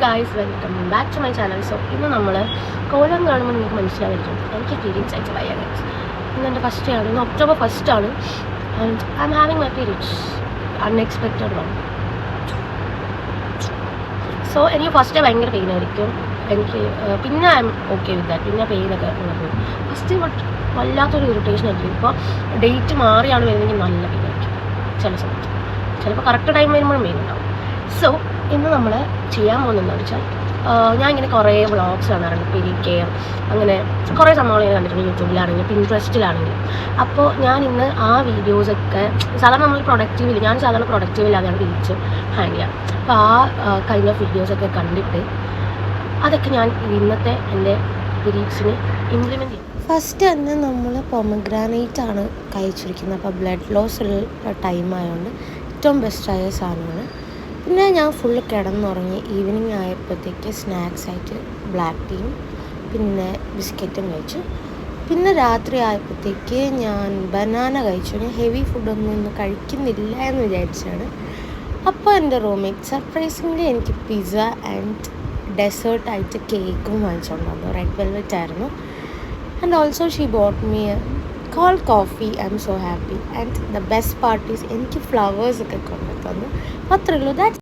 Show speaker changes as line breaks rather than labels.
Guys, welcome back to my channel. So ഇന്ന് നമ്മൾ കോലം കാണുമ്പോൾ നിങ്ങൾക്ക് മനസ്സിലായിരിക്കും എനിക്ക് പീരീഡ്സ് ആയിട്ട് വയ്യ ഗൈസ്. ഇന്ന് എൻ്റെ ഫസ്റ്റ് ആണ്, ഇന്ന് October 1st ആണ്. And I M having my periods, unexpected one. So എനിക്ക് ഫസ്റ്റ് ഭയങ്കര പെയിൻ ആയിരിക്കും. എനിക്ക് പിന്നെ I M okay with that. പിന്നെ പെയിനൊക്കെ പോകും. ഫസ്റ്റ് ബട്ട് വല്ലാത്തൊരു ഇറിറ്റേഷൻ ആയിരിക്കും. ഇപ്പോൾ ഡേറ്റ് മാറിയാണ് വരുന്നെങ്കിൽ നല്ല പെയിൻ ആയിരിക്കും ചില സമയത്ത്. ചിലപ്പോൾ കറക്റ്റ് ടൈം വരുമ്പോഴും പെയിൻ ഉണ്ടാവും. സോ ഇന്ന് നമ്മൾ ചെയ്യാൻ പോകുന്നതെന്ന് വെച്ചാൽ ഞാൻ ഇങ്ങനെ കുറേ വ്ളോഗ്സ് കാണാറുണ്ട്, പീരീഡ് കെയർ, അങ്ങനെ കുറേ സംഭവങ്ങൾ ഞാൻ കണ്ടിട്ടുണ്ട് യൂട്യൂബിലാണെങ്കിലും പിൻട്രസ്റ്റിലാണെങ്കിലും. അപ്പോൾ ഞാൻ ഇന്ന് ആ വീഡിയോസൊക്കെ സാധാരണ നമ്മൾ ഞാൻ സാധാരണ പ്രൊഡക്റ്റീവില്ലാതെയാണ് പീരീഡ്സ് ഹാൻഡിൽ ചെയ്യാം. അപ്പോൾ ആ കൈൻഡ് ഓഫ് വീഡിയോസൊക്കെ കണ്ടിട്ട് അതൊക്കെ ഞാൻ ഇന്നത്തെ എൻ്റെ പീരീഡ്സിന് ഇംപ്ലിമെൻറ്റ് ചെയ്യും. ഫസ്റ്റ് തന്നെ നമ്മൾ പൊമഗ്രാനൈറ്റ് ആണ് കഴിച്ചിരിക്കുന്നത്. അപ്പോൾ ബ്ലഡ് ലോസ് ഉള്ള ടൈം ആയതുകൊണ്ട് ഏറ്റവും ബെസ്റ്റായ സാധനമാണ്. പിന്നെ ഞാൻ ഫുള്ള് കിടന്നുറങ്ങി. ഈവനിങ് ആയപ്പോഴത്തേക്ക് സ്നാക്സ് ആയിട്ട് ബ്ലാക്ക് ടീയും പിന്നെ ബിസ്ക്കറ്റും കഴിച്ചു. പിന്നെ രാത്രി ആയപ്പോഴത്തേക്ക് ഞാൻ ബനാന കഴിച്ചു. ഞാൻ ഹെവി ഫുഡൊന്നും ഇന്ന് കഴിക്കുന്നില്ല എന്ന് വിചാരിച്ചാണ്. അപ്പോൾ എൻ്റെ റൂംമേറ്റ് സർപ്രൈസിംഗ്ലി എനിക്ക് പിസ്സ ആൻഡ് ഡെസേർട്ടായിട്ട് കേക്കും വാങ്ങിച്ചുകൊണ്ട് വന്നു. റെഡ് വെൽവെറ്റ് ആയിരുന്നു. And also she boat me cold coffee. I M so happy. And the best part is എനിക്ക് ഫ്ലവേഴ്സൊക്കെ കൊണ്ടു തന്നു. അത്രേ ഉള്ളൂ.